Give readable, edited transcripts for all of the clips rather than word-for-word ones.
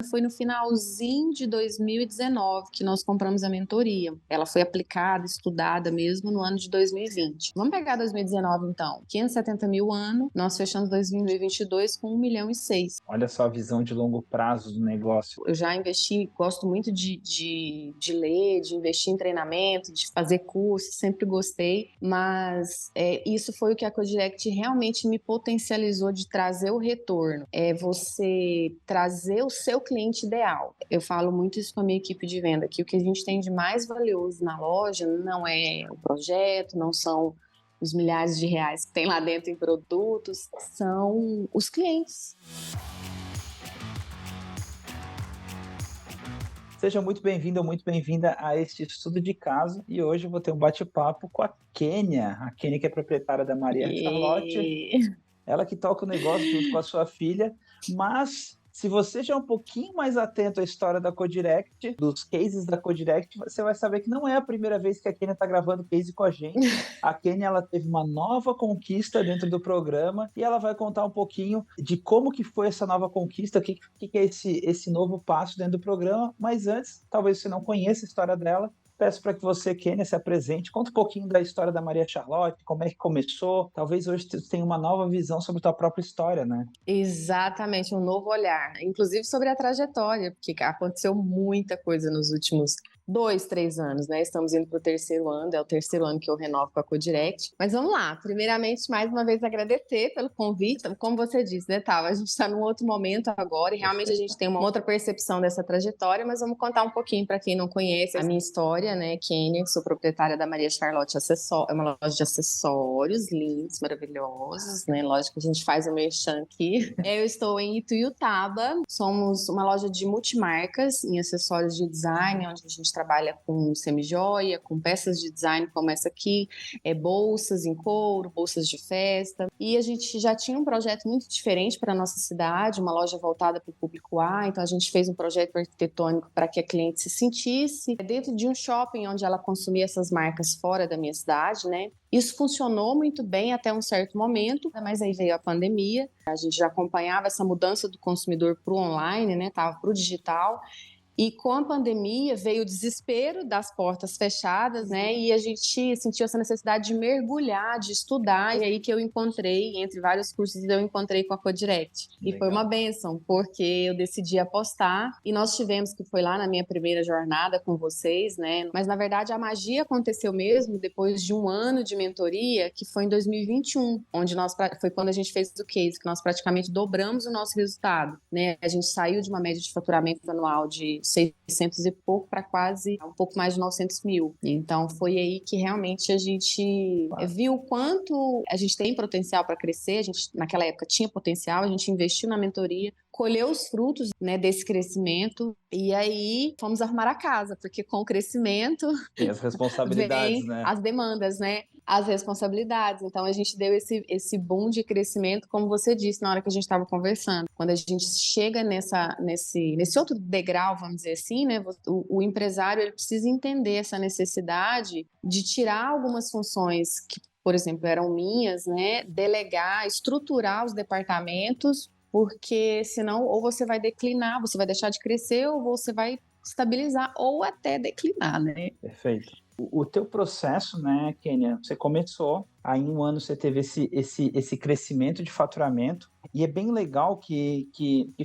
Foi no finalzinho de 2019 que nós compramos a mentoria. Ela foi aplicada, estudada mesmo no ano de 2020. Vamos pegar 2019 então. 570 mil ano, nós fechamos 2022 com 1,6 milhão. Olha só a visão de longo prazo do negócio. Eu já investi, gosto muito de ler, de investir em treinamento, de fazer curso, sempre gostei, mas isso foi o que a Codirect realmente me potencializou de trazer o retorno. É você trazer o seu cliente ideal. Eu falo muito isso com a minha equipe de venda, que o que a gente tem de mais valioso na loja não é o projeto, não são os milhares de reais que tem lá dentro em produtos, são os clientes. Seja muito bem-vindo ou muito bem-vinda a este estudo de caso, e hoje eu vou ter um bate-papo com a Kênia que é proprietária da Maria Charlotte, ela que toca o negócio junto com a sua filha, mas se você já é um pouquinho mais atento à história da Codirect, dos cases da Codirect, você vai saber que não é a primeira vez que a Kênia está gravando case com a gente. A Kênia, ela teve uma nova conquista dentro do programa e ela vai contar um pouquinho de como que foi essa nova conquista, o que é esse novo passo dentro do programa. Mas antes, talvez você não conheça a história dela, peço para que você, Kênia, se apresente, conta um pouquinho da história da Maria Charlotte, como é que começou. Talvez hoje você tenha uma nova visão sobre a tua própria história, né? Exatamente, um novo olhar, inclusive sobre a trajetória, porque aconteceu muita coisa nos últimos 2, 3 anos, né? Estamos indo para o terceiro ano, é o terceiro ano que eu renovo com a Codirect. Mas vamos lá, primeiramente, mais uma vez agradecer pelo convite. Como você disse, né, Tava? A gente está num outro momento agora e realmente a gente tem uma outra percepção dessa trajetória, mas vamos contar um pouquinho para quem não conhece a minha história, né? Kênia, sou proprietária da Maria Charlotte Acessórios, é uma loja de acessórios lindos, maravilhosos, né? Lógico que a gente faz o merchan aqui. Eu estou em Ituiutaba, somos uma loja de multimarcas em acessórios de design, onde a gente trabalha com semijoia, com peças de design como essa aqui, bolsas em couro, bolsas de festa. E a gente já tinha um projeto muito diferente para a nossa cidade, uma loja voltada para o público A, então a gente fez um projeto arquitetônico para que a cliente se sentisse dentro de um shopping onde ela consumia essas marcas fora da minha cidade, né? Isso funcionou muito bem até um certo momento, mas aí veio a pandemia, a gente já acompanhava essa mudança do consumidor para o online, né? Tava para o digital. E com a pandemia veio o desespero das portas fechadas, né? E a gente sentiu essa necessidade de mergulhar, de estudar. E aí que eu encontrei, entre vários cursos, eu encontrei com a Codirect. E foi uma bênção, porque eu decidi apostar. E nós tivemos, que foi lá na minha primeira jornada com vocês, né? Mas, na verdade, a magia aconteceu mesmo depois de um ano de mentoria, que foi em 2021, onde foi quando a gente fez o case, que nós praticamente dobramos o nosso resultado, né? A gente saiu de uma média de faturamento anual de 600 e pouco para quase um pouco mais de 900 mil. Então, foi aí que realmente a gente viu o quanto a gente tem potencial para crescer. A gente, naquela época, tinha potencial, a gente investiu na mentoria, colheu os frutos, né, desse crescimento e aí fomos arrumar a casa, porque com o crescimento Tem as responsabilidades, vem né? as demandas, né? As responsabilidades. Então, a gente deu esse boom de crescimento, como você disse, na hora que a gente estava conversando. Quando a gente chega nesse outro degrau, vamos dizer assim, né? O empresário ele precisa entender essa necessidade de tirar algumas funções que, por exemplo, eram minhas, né? Delegar, estruturar os departamentos, porque senão ou você vai declinar, você vai deixar de crescer, ou você vai estabilizar ou até declinar, né? Perfeito. O teu processo, né, Kênia, você começou, aí em um ano você teve esse crescimento de faturamento, e é bem legal que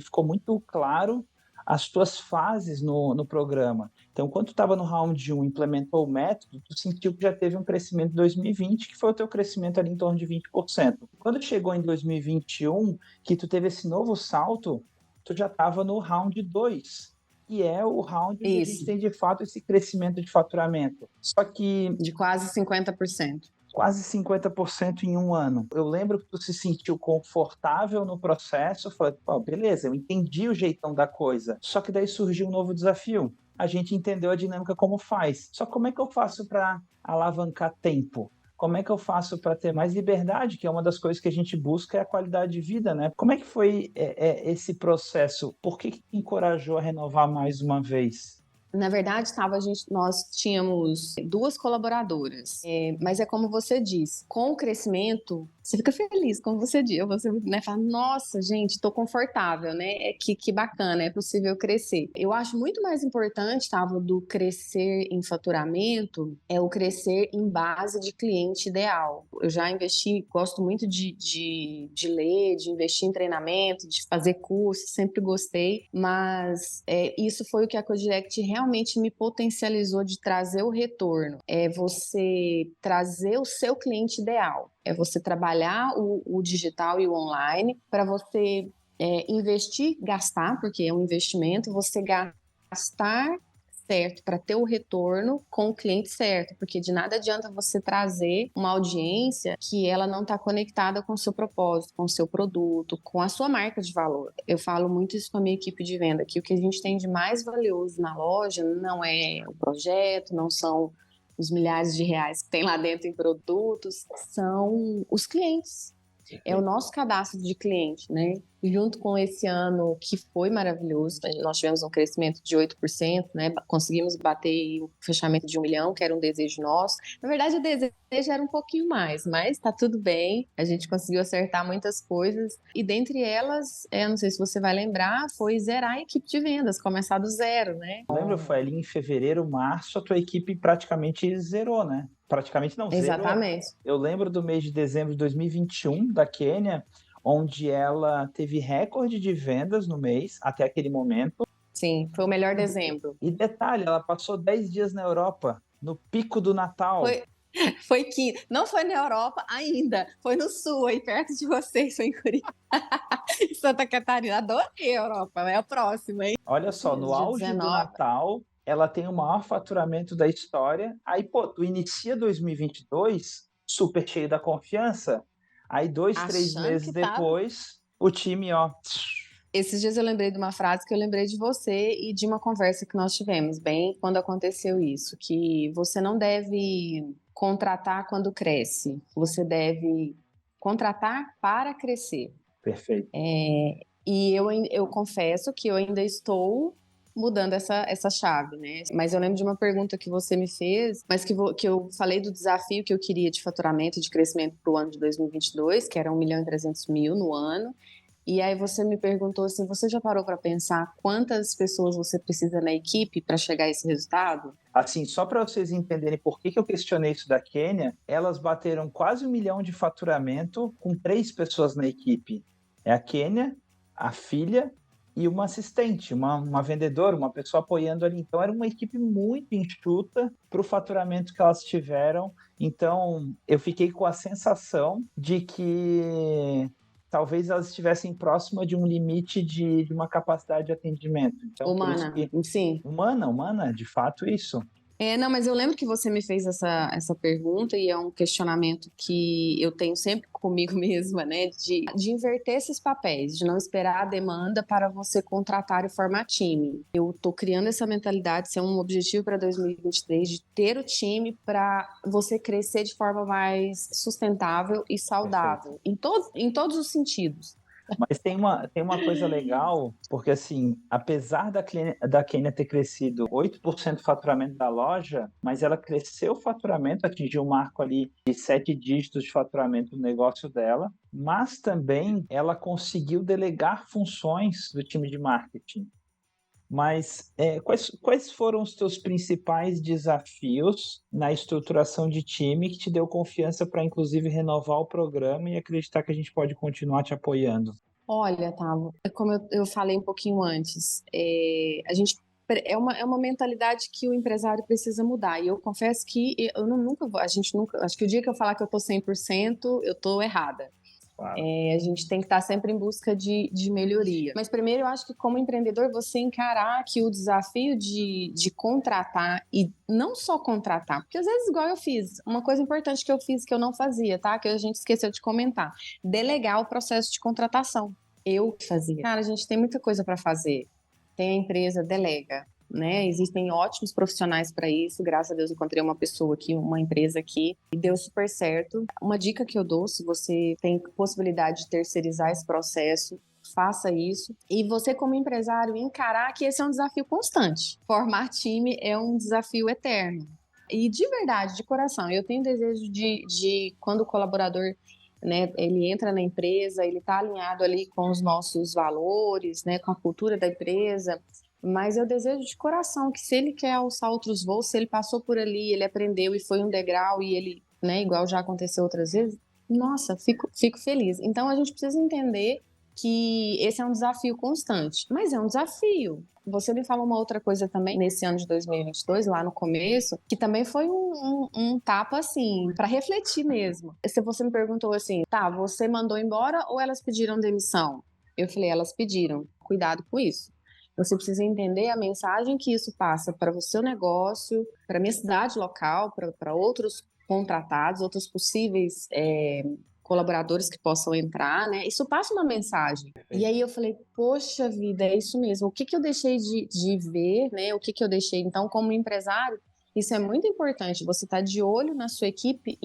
ficou muito claro as tuas fases no programa. Então, quando tu estava no round 1, implementou o método, tu sentiu que já teve um crescimento em 2020, que foi o teu crescimento ali em torno de 20%. Quando chegou em 2021, que tu teve esse novo salto, tu já estava no round 2, que é o round onde a gente tem, de fato, esse crescimento de faturamento. Só que de quase 50%. Quase 50% em um ano. Eu lembro que tu se sentiu confortável no processo, falei, oh, beleza, eu entendi o jeitão da coisa. Só que daí surgiu um novo desafio. A gente entendeu a dinâmica como faz. Só como é que eu faço para alavancar tempo? Como é que eu faço para ter mais liberdade, que é uma das coisas que a gente busca, é a qualidade de vida, né? Como é que foi esse processo? Por que encorajou a renovar mais uma vez? Na verdade, nós tínhamos 2 colaboradoras, mas é como você disse, com o crescimento, você fica feliz, como você disse, você, né, fala, nossa, gente, estou confortável, né? Que bacana, é possível crescer. Eu acho muito mais importante, Tava, do crescer em faturamento, é o crescer em base de cliente ideal. Eu já investi, gosto muito de ler, de investir em treinamento, de fazer curso, sempre gostei, mas isso foi o que a Codirect realmente me potencializou de trazer o retorno. É você trazer o seu cliente ideal. É você trabalhar o digital e o online para você investir, gastar, porque é um investimento, você gastar certo para ter o retorno com o cliente certo, porque de nada adianta você trazer uma audiência que ela não está conectada com o seu propósito, com o seu produto, com a sua marca de valor. Eu falo muito isso com a minha equipe de venda, que o que a gente tem de mais valioso na loja não é o projeto, não são os milhares de reais que tem lá dentro em produtos, são os clientes. É o nosso cadastro de cliente, né? Junto com esse ano que foi maravilhoso, nós tivemos um crescimento de 8%, né? Conseguimos bater o fechamento de 1 milhão, que era um desejo nosso. Na verdade, o desejo era um pouquinho mais, mas tá tudo bem. A gente conseguiu acertar muitas coisas. E dentre elas, não sei se você vai lembrar, foi zerar a equipe de vendas, começar do zero, né? Lembra, foi ali em fevereiro, março, a tua equipe praticamente zerou, né? Praticamente não, zerou. Exatamente. Eu lembro do mês de dezembro de 2021, da Quênia, onde ela teve recorde de vendas no mês, até aquele momento. Sim, foi o melhor dezembro. E detalhe, ela passou 10 dias na Europa, no pico do Natal. Foi que não foi na Europa ainda, foi no sul, aí perto de vocês, foi em Curitiba, em Santa Catarina. Adorei a Europa, é a próxima, hein? Olha só, no Dia auge 19. do Natal, ela tem o maior faturamento da história. Aí, pô, tu inicia 2022 super cheio da confiança. Aí, 2, 3 Achando meses que tava. depois, o time, ó. Esses dias eu lembrei de uma frase que eu lembrei de você e de uma conversa que nós tivemos, bem, quando aconteceu isso, que você não deve contratar quando cresce, você deve contratar para crescer. Perfeito. E eu confesso que eu ainda estou mudando essa chave, né? Mas eu lembro de uma pergunta que você me fez, mas que eu falei do desafio que eu queria de faturamento e de crescimento para o ano de 2022, que era 1.300.000 no ano. E aí você me perguntou assim, você já parou para pensar quantas pessoas você precisa na equipe para chegar a esse resultado? Assim, só para vocês entenderem por que eu questionei isso da Quênia, elas bateram quase 1 milhão de faturamento com 3 pessoas na equipe. É a Quênia, a filha e uma assistente, uma vendedora, uma pessoa apoiando ali. Então, era uma equipe muito enxuta para o faturamento que elas tiveram. Então, eu fiquei com a sensação de que talvez elas estivessem próxima de um limite de uma capacidade de atendimento. Então, por isso Humana, que sim. humana, de fato, isso. Não, mas eu lembro que você me fez essa pergunta e é um questionamento que eu tenho sempre comigo mesma, né? De inverter esses papéis, de não esperar a demanda para você contratar e formar time. Eu tô criando essa mentalidade, ser um objetivo para 2023, de ter o time para você crescer de forma mais sustentável e saudável, em todos os sentidos. Mas tem uma coisa legal, porque assim, apesar da Kenya ter crescido 8% do faturamento da loja, mas ela cresceu o faturamento, atingiu um marco ali de 7 dígitos de faturamento no negócio dela, mas também ela conseguiu delegar funções do time de marketing. Mas quais foram os teus principais desafios na estruturação de time que te deu confiança para, inclusive, renovar o programa e acreditar que a gente pode continuar te apoiando? Olha, Tavo, como eu falei um pouquinho antes, a gente é uma mentalidade que o empresário precisa mudar. E eu confesso que eu nunca vou, a gente nunca, acho que o dia que eu falar que eu tô 100%, eu tô errada. Claro. A gente tem que estar sempre em busca de melhoria. Mas primeiro eu acho que como empreendedor você encarar que o desafio de contratar e não só contratar, porque às vezes igual eu fiz, uma coisa importante que eu fiz que eu não fazia, tá? Que a gente esqueceu de comentar, delegar o processo de contratação. Eu que fazia. Cara, a gente tem muita coisa para fazer. Tem a empresa, delega. Né? Existem ótimos profissionais para isso. Graças a Deus encontrei uma pessoa aqui, uma empresa aqui, e deu super certo. Uma dica que eu dou, se você tem possibilidade de terceirizar esse processo, faça isso. E você, como empresário, encarar que esse é um desafio constante. Formar time é um desafio eterno. E de verdade, de coração, eu tenho desejo de quando o colaborador, né, ele entra na empresa, ele está alinhado ali com os nossos valores, né, com a cultura da empresa, mas eu desejo de coração que se ele quer alçar outros voos, se ele passou por ali, ele aprendeu e foi um degrau e ele, né, igual já aconteceu outras vezes, nossa, fico feliz. Então a gente precisa entender que esse é um desafio constante, mas é um desafio. Você me falou uma outra coisa também nesse ano de 2022, lá no começo, que também foi um tapa, assim, para refletir mesmo. Se você me perguntou assim, tá, você mandou embora ou elas pediram demissão? Eu falei, elas pediram. Cuidado com isso. Você precisa entender a mensagem que isso passa para o seu negócio, para a minha cidade local, para outros contratados, outros possíveis colaboradores que possam entrar, né? Isso passa uma mensagem. E aí eu falei, poxa vida, é isso mesmo. O que eu deixei de ver, né? O que eu deixei, então, como empresário, isso é muito importante. Você está de olho na sua equipe,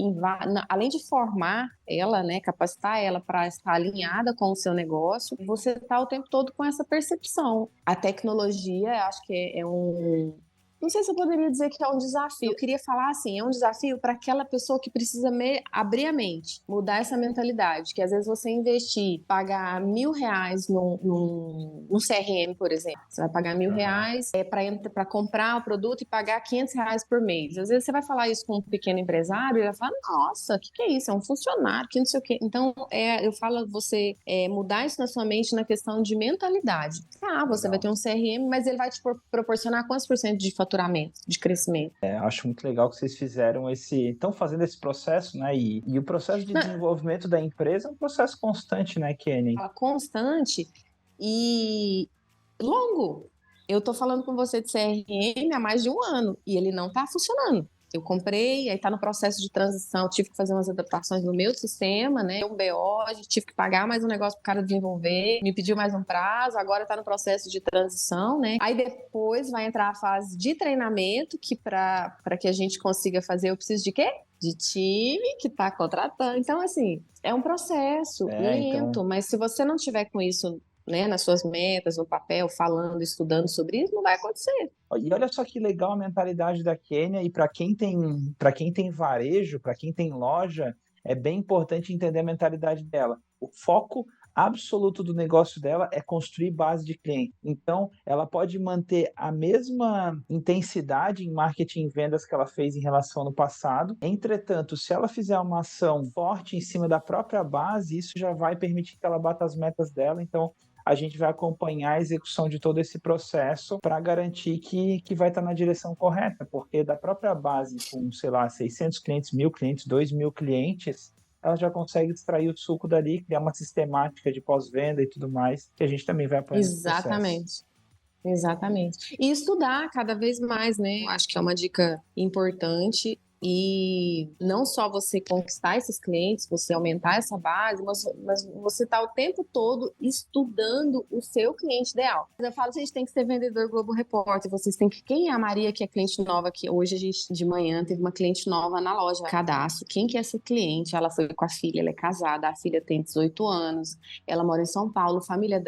além de formar ela, né? Capacitar ela para estar alinhada com o seu negócio, você está o tempo todo com essa percepção. A tecnologia, acho que é não sei se eu poderia dizer que é um desafio. Eu queria falar assim, é um desafio para aquela pessoa que precisa abrir a mente, mudar essa mentalidade, que às vezes você investir, pagar R$1.000 num CRM, por exemplo. Você vai pagar R$1.000 para comprar o produto e pagar R$500 por mês. Às vezes você vai falar isso com um pequeno empresário e ele vai falar, nossa, o que é isso? É um funcionário, que não sei o quê. Então, eu falo você mudar isso na sua mente na questão de mentalidade. Você vai ter um CRM, mas ele vai te proporcionar quantos por cento de faturamento, de crescimento? Acho muito legal que vocês estão fazendo esse processo, né? E o processo de desenvolvimento da empresa é um processo constante, né, Kenny? Constante e longo. Eu tô falando com você de CRM há mais de um ano e ele não tá funcionando. Eu comprei, aí tá no processo de transição, tive que fazer umas adaptações no meu sistema, né? Um BO, tive que pagar mais um negócio pro cara desenvolver, me pediu mais um prazo, agora tá no processo de transição, né? Aí depois vai entrar a fase de treinamento, que para que a gente consiga fazer, eu preciso de quê? De time que tá contratando. Então, assim, é um processo lento, mas se você não tiver com isso, né, nas suas metas, no papel, falando, estudando sobre isso, não vai acontecer. E olha só que legal a mentalidade da Kênia, e para quem tem varejo, para quem tem loja, é bem importante entender a mentalidade dela. O foco absoluto do negócio dela é construir base de cliente. Então, ela pode manter a mesma intensidade em marketing e vendas que ela fez em relação ao ano passado. Entretanto, se ela fizer uma ação forte em cima da própria base, isso já vai permitir que ela bata as metas dela. Então, a gente vai acompanhar a execução de todo esse processo para garantir que vai estar na direção correta, porque da própria base, com, sei lá, 600 clientes, 1.000 clientes, 2.000 clientes, ela já consegue extrair o suco dali, criar uma sistemática de pós-venda e tudo mais, que a gente também vai apoiar nesse processo. Exatamente. E estudar cada vez mais, né? Eu acho que é uma dica importante. E não só você conquistar esses clientes, você aumentar essa base, mas você está o tempo todo estudando o seu cliente ideal. Eu falo, gente, tem que ser vendedor Globo Repórter, vocês têm que... Quem é a Maria, que é cliente nova aqui? Hoje a gente, de manhã, teve uma cliente nova na loja, cadastro. Quem que é essa cliente? Ela foi com a filha, ela é casada, a filha tem 18 anos, ela mora em São Paulo, família...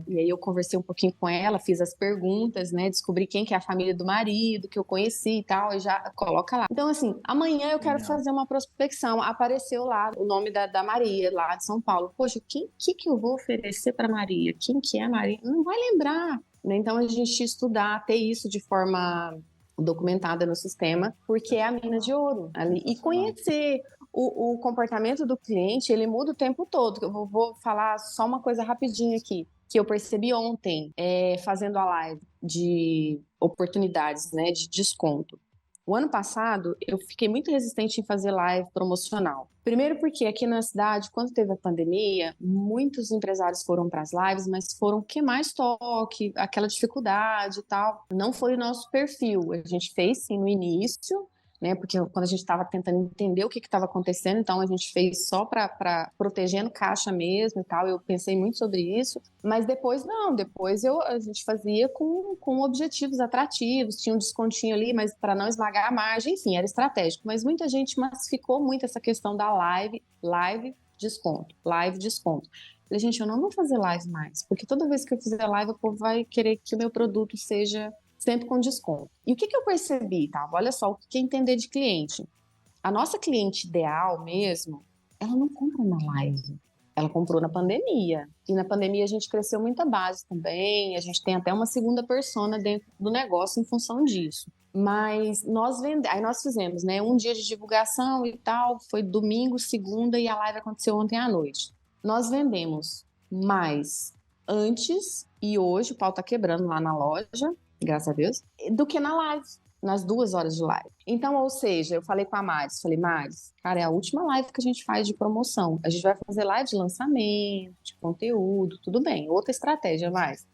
E aí eu conversei um pouquinho com ela, fiz as perguntas, né? Descobri quem que é a família do marido, que eu conheci e tal, e já coloca lá. Então, assim, amanhã eu quero fazer uma prospecção. Apareceu lá o nome da Maria, lá de São Paulo. Poxa, que eu vou oferecer para Maria? Quem que é a Maria? Não vai lembrar. Né? Então, a gente estudar, ter isso de forma documentada no sistema, porque é a mina de ouro ali. E conhecer o comportamento do cliente, ele muda o tempo todo. Eu vou falar só uma coisa rapidinho aqui, que eu percebi ontem, fazendo a live de oportunidades, né, de desconto. O ano passado, eu fiquei muito resistente em fazer live promocional. Primeiro porque aqui na cidade, quando teve a pandemia, muitos empresários foram para as lives, mas foram queimar estoque, aquela dificuldade e tal. Não foi o nosso perfil. A gente fez, sim, no início, né? Porque quando a gente estava tentando entender o que estava acontecendo, então a gente fez só para protegendo caixa mesmo e tal. Eu pensei muito sobre isso, mas depois não. Depois a gente fazia com objetivos atrativos, tinha um descontinho ali, mas para não esmagar a margem, enfim, era estratégico. Mas muita gente massificou muito essa questão da live, desconto, live, desconto. Falei, gente, eu não vou fazer live mais, porque toda vez que eu fizer live, o povo vai querer que o meu produto seja sempre com desconto. E o que eu percebi, tá? Olha só, o que é entender de cliente. A nossa cliente ideal mesmo, ela não compra na live. Ela comprou na pandemia. E na pandemia a gente cresceu muita base também. A gente tem até uma segunda persona dentro do negócio em função disso. Mas aí nós fizemos, né? Um dia de divulgação e tal. Foi domingo, segunda e a live aconteceu ontem à noite. Nós vendemos mais antes e hoje o pau tá quebrando lá na loja, graças a Deus, do que na live. Nas 2 horas de live. Então, ou seja, eu falei com a Maris, cara, é a última live que a gente faz de promoção. A gente vai fazer live de lançamento, de conteúdo, tudo bem. Outra estratégia, mais.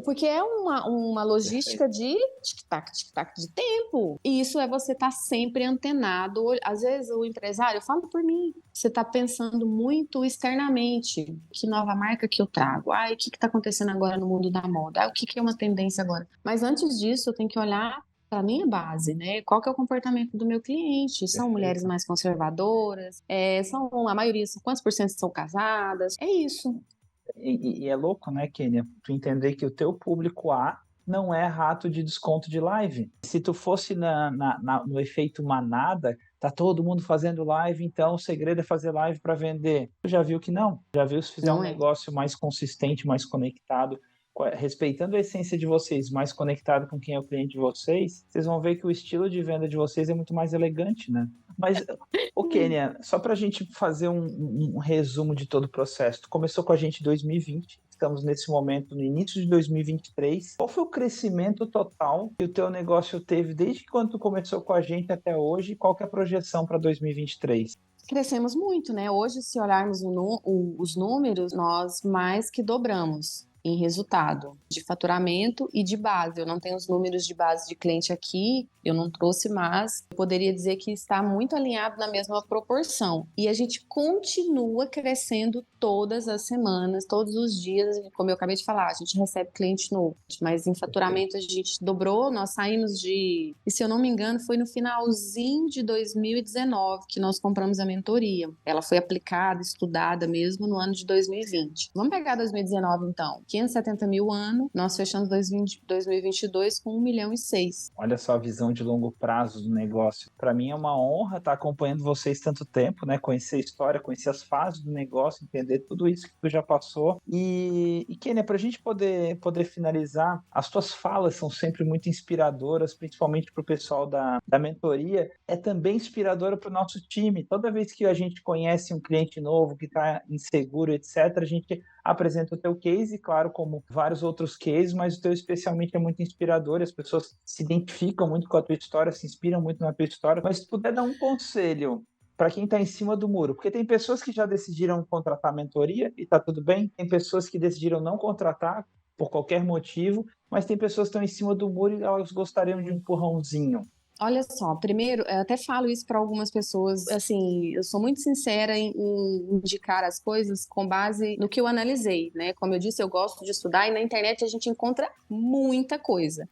Porque é uma logística de tic-tac de tempo. E isso é você estar sempre antenado. Às vezes o empresário, fala por mim, você está pensando muito externamente. Que nova marca que eu trago? O que está acontecendo agora no mundo da moda? O que é uma tendência agora? Mas antes disso, eu tenho que olhar para a minha base, né? Qual que é o comportamento do meu cliente? São mulheres mais conservadoras? A maioria, quantos por cento são casadas? É isso. E é louco, né, Kênia? Tu entender que o teu público A não é rato de desconto de live. Se tu fosse no efeito manada, tá todo mundo fazendo live, então o segredo é fazer live para vender. Tu já viu que não? Já viu se fizer um negócio mais consistente, mais conectado, respeitando a essência de vocês, mais conectado com quem é o cliente de vocês, vocês vão ver que o estilo de venda de vocês é muito mais elegante, né? Mas, Kênia, só para a gente fazer um resumo de todo o processo. Tu começou com a gente em 2020, estamos nesse momento no início de 2023. Qual foi o crescimento total que o teu negócio teve desde quando tu começou com a gente até hoje? Qual que é a projeção para 2023? Crescemos muito, né? Hoje, se olharmos os números, nós mais que dobramos em resultado de faturamento e de base. Eu não tenho os números de base de cliente aqui, eu não trouxe, mas eu poderia dizer que está muito alinhado na mesma proporção. E a gente continua crescendo todas as semanas, todos os dias, como eu acabei de falar, a gente recebe cliente novo, mas em faturamento a gente dobrou, nós saímos e se eu não me engano, foi no finalzinho de 2019 que nós compramos a mentoria. Ela foi aplicada, estudada mesmo no ano de 2020. Vamos pegar 2019 então. 570 mil ano, nós fechamos 2022 com 1,6 milhão. Olha só a visão de longo prazo do negócio. Para mim é uma honra estar acompanhando vocês tanto tempo, né? Conhecer a história, conhecer as fases do negócio, entender tudo isso que tu já passou. E Kênia, para a gente poder finalizar, as tuas falas são sempre muito inspiradoras, principalmente para o pessoal da mentoria. É também inspiradora para o nosso time. Toda vez que a gente conhece um cliente novo que está inseguro, etc., a gente apresenta o teu case, claro, como vários outros cases, mas o teu especialmente é muito inspirador, as pessoas se identificam muito com a tua história, se inspiram muito na tua história, mas se puder dar um conselho para quem está em cima do muro, porque tem pessoas que já decidiram contratar a mentoria e está tudo bem, tem pessoas que decidiram não contratar por qualquer motivo, mas tem pessoas que estão em cima do muro e elas gostariam de um empurrãozinho. Olha só, primeiro, eu até falo isso para algumas pessoas, assim, eu sou muito sincera em indicar as coisas com base no que eu analisei, né? Como eu disse, eu gosto de estudar e na internet a gente encontra muita coisa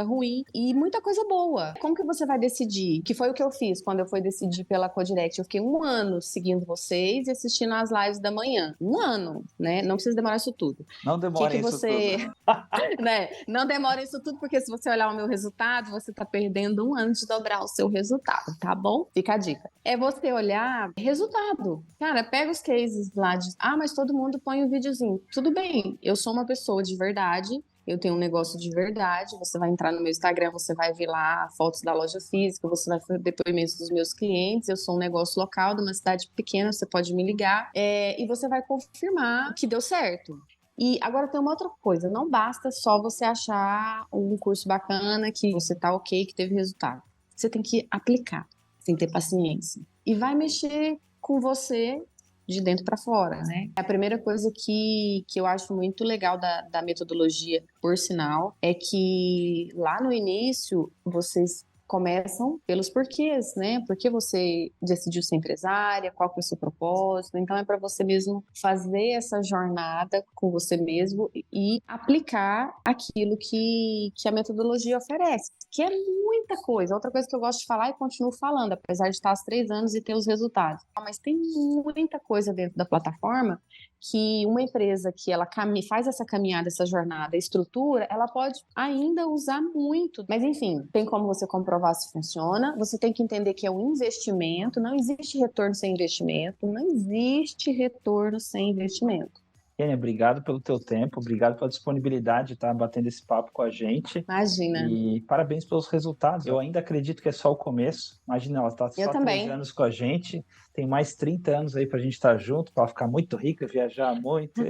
ruim e muita coisa boa. Como que você vai decidir? Que foi o que eu fiz quando eu fui decidir pela Codirect. Eu fiquei 1 ano seguindo vocês e assistindo as lives da manhã. 1 ano, né? Não precisa demorar isso tudo. Não demora isso tudo. Né? Não demora isso tudo, porque se você olhar o meu resultado, você tá perdendo 1 ano de dobrar o seu resultado, tá bom? Fica a dica. É você olhar resultado. Cara, pega os cases lá de... mas todo mundo põe um videozinho. Tudo bem, eu sou uma pessoa de verdade, eu tenho um negócio de verdade, você vai entrar no meu Instagram, você vai ver lá fotos da loja física, você vai ver depoimentos dos meus clientes, eu sou um negócio local de uma cidade pequena, você pode me ligar, e você vai confirmar que deu certo. E agora tem uma outra coisa, não basta só você achar um curso bacana, que você tá ok, que teve resultado. Você tem que aplicar, você tem que ter paciência. E vai mexer com você de dentro para fora, né? A primeira coisa que eu acho muito legal da metodologia, por sinal, é que lá no início vocês começam pelos porquês, né? Por que você decidiu ser empresária? Qual que é o seu propósito? Então é para você mesmo fazer essa jornada com você mesmo e aplicar aquilo que a metodologia oferece, que é muita coisa. Outra coisa que eu gosto de falar e continuo falando, apesar de estar há 3 anos e ter os resultados. Mas tem muita coisa dentro da plataforma que uma empresa que ela faz essa caminhada, essa jornada, estrutura, ela pode ainda usar muito. Mas, enfim, tem como você comprovar se funciona. Você tem que entender que é um investimento. Não existe retorno sem investimento. Não existe retorno sem investimento. Kênia, obrigado pelo teu tempo, obrigado pela disponibilidade de estar batendo esse papo com a gente. Imagina. E parabéns pelos resultados. Eu ainda acredito que é só o começo. Imagina, ela está só 3 anos com a gente, tem mais 30 anos aí para a gente estar junto, para ficar muito rica, viajar muito.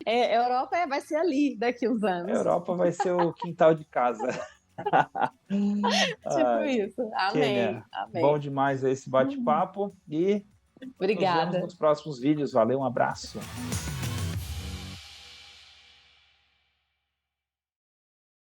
A Europa vai ser ali daqui uns anos. A Europa vai ser o quintal de casa. Tipo isso. Amém. Kênia, Amém. bom demais esse bate-papo e Obrigada. nos vemos nos próximos vídeos. Valeu, um abraço.